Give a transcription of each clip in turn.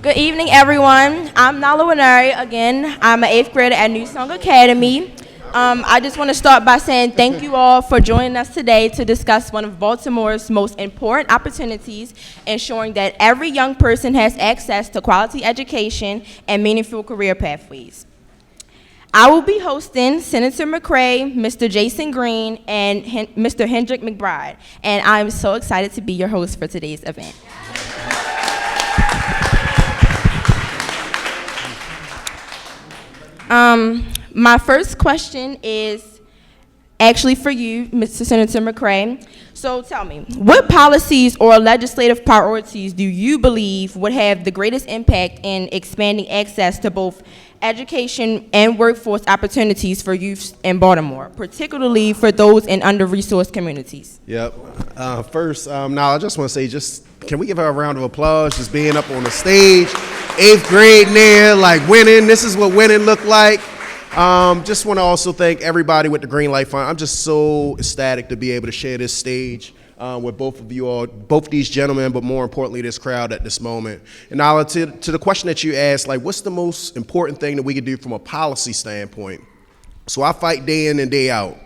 Good evening, everyone. I'm Ny'lah Nwaneri. Again, I'm an 8th grader at New Song Academy. I just want to start by saying thank you all for joining us today to discuss one of Baltimore's most important opportunities, ensuring that every young person has access to quality education and meaningful career pathways. I will be hosting Senator McCray, Mr. Jayson Green, and Mr. Heddrick McBride, and I'm so excited to be your host for today's event. My first question is actually for you, Mr. Senator McCray. So tell me, what policies or legislative priorities do you believe would have the greatest impact in expanding access to both education and workforce opportunities for youth in Baltimore, particularly for those in under-resourced communities? Yep. First, now I just want to say, can we give her a round of applause just being up on the stage, 8th grade there, like winning. This is what winning looked like. Just want to also thank everybody with the Green Light Fund. I'm just so ecstatic to be able to share this stage with both of you all, both these gentlemen, but more importantly, this crowd at this moment. And now to the question that you asked, like, what's the most important thing that we could do from a policy standpoint? So I fight day in and day out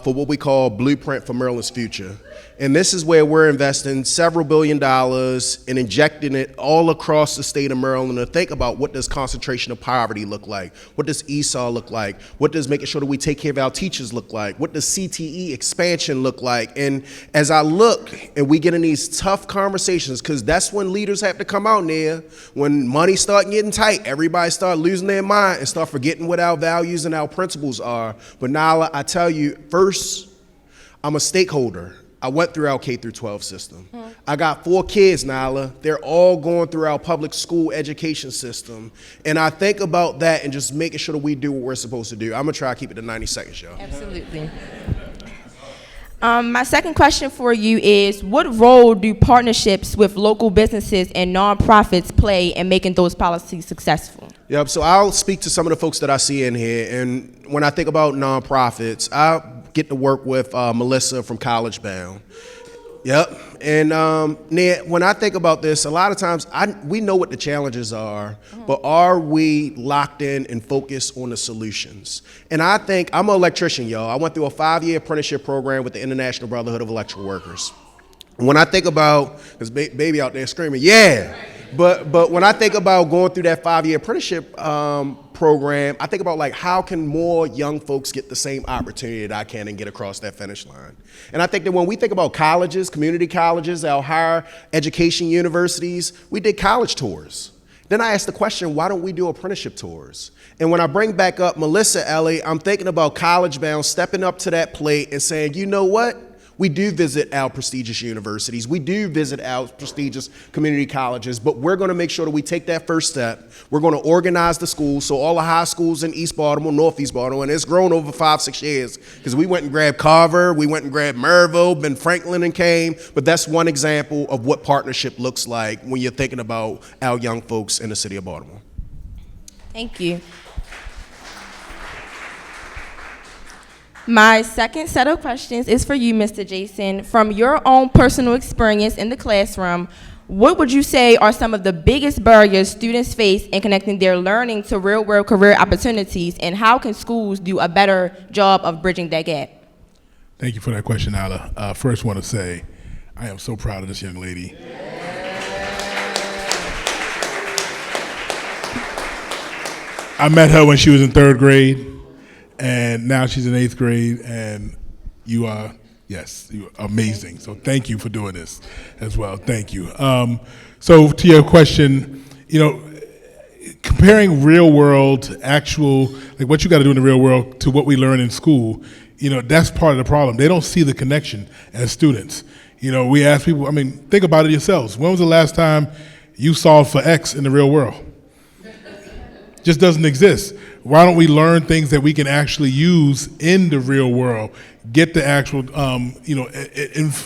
for what we call Blueprint for Maryland's Future. And this is where we're investing several $billions and injecting it all across the state of Maryland to think about what does concentration of poverty look like? What does ESOL look like? What does making sure that we take care of our teachers look like? What does CTE expansion look like? And as I look and we get in these tough conversations, because that's when leaders have to come out there, when money start getting tight, everybody start losing their mind and start forgetting what our values and our principles are. But Ny'lah, I tell you, first, I'm a stakeholder. I went through our K through 12 system. I got 4 kids, Ny'lah. They're all going through our public school education system. And I think about that and just making sure that we do what we're supposed to do. I'm gonna try to keep it to 90 seconds, y'all. Absolutely. My second question for you is, what role do partnerships with local businesses and nonprofits play in making those policies successful? Yep, so I'll speak to some of the folks that I see in here. And when I think about nonprofits, I get to work with Melissa from College Bound. Yep, and when I think about this, a lot of times we know what the challenges are, but are we locked in and focused on the solutions? And I think, I'm an electrician, y'all. I went through a 5-year apprenticeship program with the International Brotherhood of Electrical Workers. When I think about, there's baby out there screaming, yeah! But when I think about going through that 5-year apprenticeship program, I think about, like, how can more young folks get the same opportunity that I can and get across that finish line? And I think that when we think about colleges, community colleges, our higher education universities, we did college tours. Then I asked the question, why don't we do apprenticeship tours? And when I bring back up Melissa, Ellie, I'm thinking about College Bound stepping up to that plate and saying, you know what? We do visit our prestigious universities. We do visit our prestigious community colleges, but we're gonna make sure that we take that first step. We're gonna organize the schools, so all the high schools in East Baltimore, Northeast Baltimore, and it's grown over 5-6 years, because we went and grabbed Carver, we went and grabbed Merville, Ben Franklin and came, but that's one example of what partnership looks like when you're thinking about our young folks in the city of Baltimore. Thank you. My second set of questions is for you, Mr. Jayson. From your own personal experience in the classroom, what would you say are some of the biggest barriers students face in connecting their learning to real-world career opportunities, and how can schools do a better job of bridging that gap? Thank you for that question, Ny'lah. First, want to say I am so proud of this young lady. I met her when she was in 3rd grade. And now she's in 8th grade, and you are amazing. So thank you for doing this as well. Thank you. So to your question, comparing real world, actual, like what you got to do in the real world to what we learn in school, that's part of the problem. They don't see the connection as students. We ask people, think about it yourselves. When was the last time you solved for X in the real world? Just doesn't exist. Why don't we learn things that we can actually use in the real world, get the actual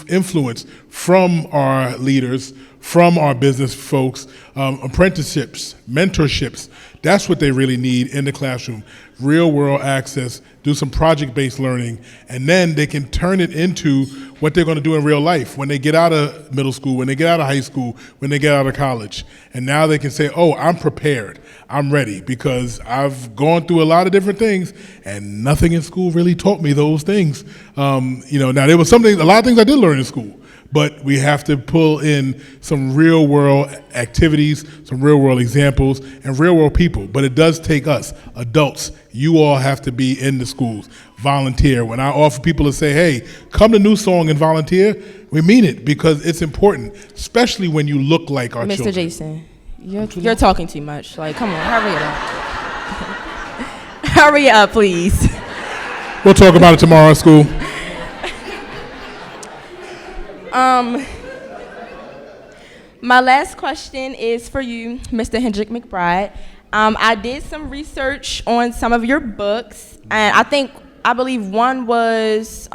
influence from our leaders, from our business folks, apprenticeships, mentorships. That's what they really need in the classroom. Real world access, do some project-based learning, and then they can turn it into what they're going to do in real life when they get out of middle school, when they get out of high school, when they get out of college. And now they can say, oh, I'm prepared, I'm ready, because I've gone through a lot of different things, and nothing in school really taught me those things. Now there was a lot of things I did learn in school, but we have to pull in some real world activities, some real world examples, and real world people. But it does take us, adults. You all have to be in the schools, volunteer. When I offer people to say, hey, come to New Song and volunteer, we mean it, because it's important, especially when you look like our children. Mr. Jayson, you're talking too much. Like, come on, hurry it up. Hurry up, please. We'll talk about it tomorrow at school. My last question is for you, Mr. Heddrick McBride. I did some research on some of your books, and I believe one was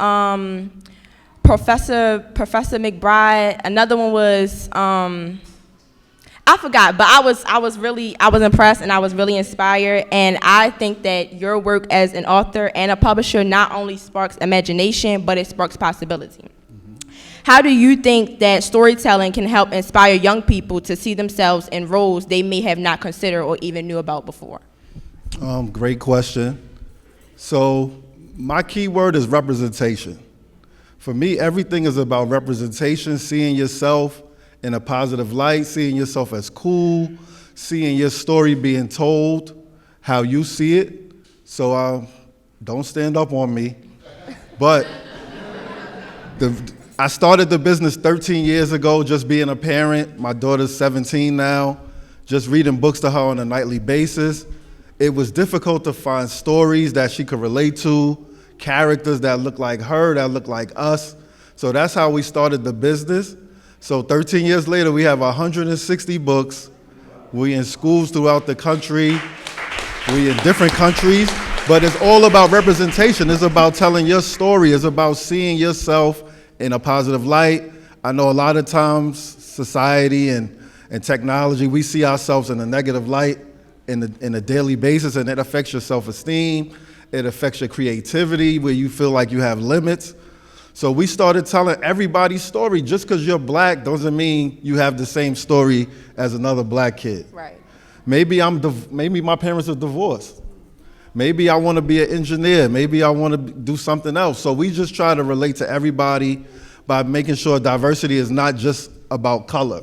Professor McBride. Another one was I forgot, but I was impressed, and I was really inspired. And I think that your work as an author and a publisher not only sparks imagination, but it sparks possibility. How do you think that storytelling can help inspire young people to see themselves in roles they may have not considered or even knew about before? Great question. So my key word is representation. For me, everything is about representation, seeing yourself in a positive light, seeing yourself as cool, seeing your story being told how you see it. So don't stand up on me. But I started the business 13 years ago, just being a parent. My daughter's 17 now, just reading books to her on a nightly basis. It was difficult to find stories that she could relate to, characters that look like her, that look like us. So that's how we started the business. So 13 years later, we have 160 books. We in schools throughout the country. We in different countries. But it's all about representation. It's about telling your story. It's about seeing yourself in a positive light. I know a lot of times society and technology, we see ourselves in a negative light in a daily basis, and it affects your self-esteem. It affects your creativity, where you feel like you have limits. So we started telling everybody's story. Just because you're black doesn't mean you have the same story as another black kid. Right. Maybe my parents are divorced. Maybe I want to be an engineer. Maybe I want to do something else. So we just try to relate to everybody by making sure diversity is not just about color.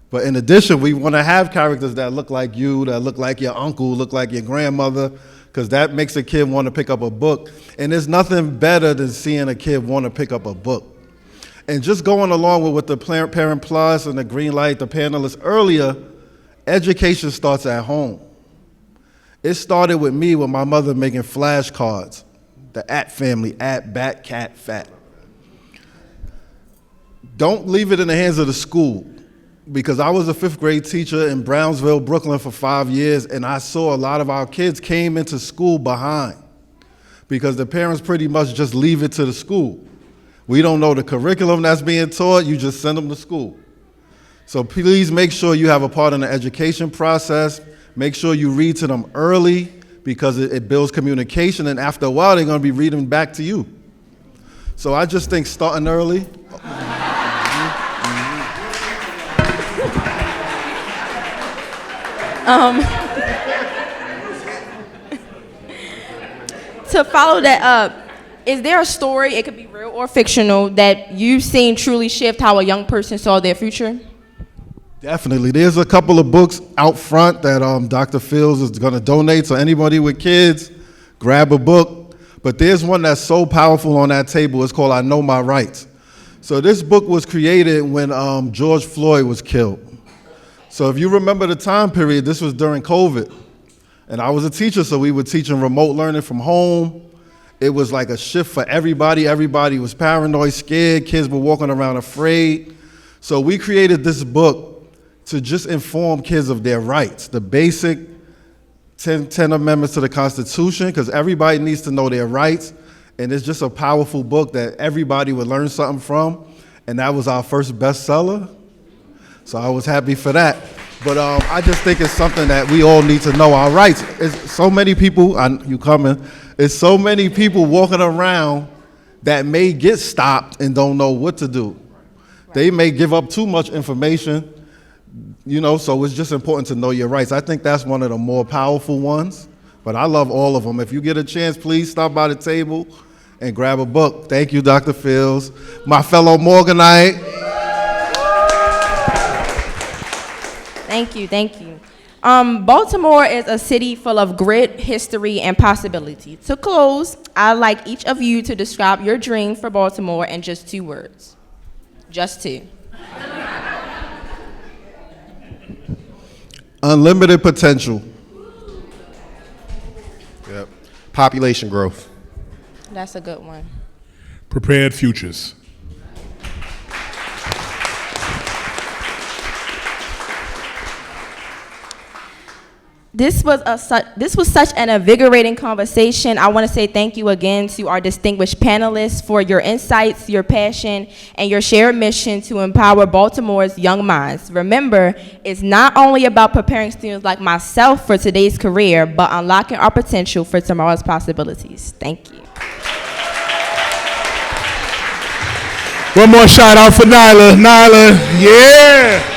But in addition, we want to have characters that look like you, that look like your uncle, look like your grandmother, because that makes a kid want to pick up a book. And there's nothing better than seeing a kid want to pick up a book. And just going along with what the Parent Plus and the Green Light, the panelists earlier, education starts at home. It started with me with my mother making flashcards, the at family, at, bat, cat, fat. Don't leave it in the hands of the school, because I was a 5th grade teacher in Brownsville, Brooklyn for 5 years, and I saw a lot of our kids came into school behind because the parents pretty much just leave it to the school. We don't know the curriculum that's being taught, you just send them to school. So please make sure you have a part in the education process. Make sure you read to them early, because it builds communication, and after a while, they're going to be reading back to you. So I just think starting early. To follow that up, is there a story, it could be real or fictional, that you've seen truly shift how a young person saw their future? Definitely. There's a couple of books out front that Dr. Fields is going to donate, so anybody with kids, grab a book. But there's one that's so powerful on that table. It's called I Know My Rights. So this book was created when George Floyd was killed. So if you remember the time period, this was during COVID. And I was a teacher, so we were teaching remote learning from home. It was like a shift for everybody. Everybody was paranoid, scared. Kids were walking around afraid. So we created this book to just inform kids of their rights, the basic 10 amendments to the Constitution, because everybody needs to know their rights. And it's just a powerful book that everybody would learn something from. and that was our first bestseller. So I was happy for that. But I just think it's something that we all need to know our rights. It's so many people, you coming, it's so many people walking around that may get stopped and don't know what to do. They may give up too much information, so it's just important to know your rights. I think that's one of the more powerful ones, but I love all of them. If you get a chance, please stop by the table and grab a book. Thank you, Dr. Fields, my fellow Morganite. Thank you. Baltimore is a city full of grit, history, and possibility. To close, I'd like each of you to describe your dream for Baltimore in just 2 words. Just 2. Unlimited potential. Yep. Population growth. That's a good one. Prepared futures. This was such an invigorating conversation. I want to say thank you again to our distinguished panelists for your insights, your passion, and your shared mission to empower Baltimore's young minds. Remember, it's not only about preparing students like myself for today's career, but unlocking our potential for tomorrow's possibilities. Thank you. One more shout out for Ny'lah. Ny'lah, yeah.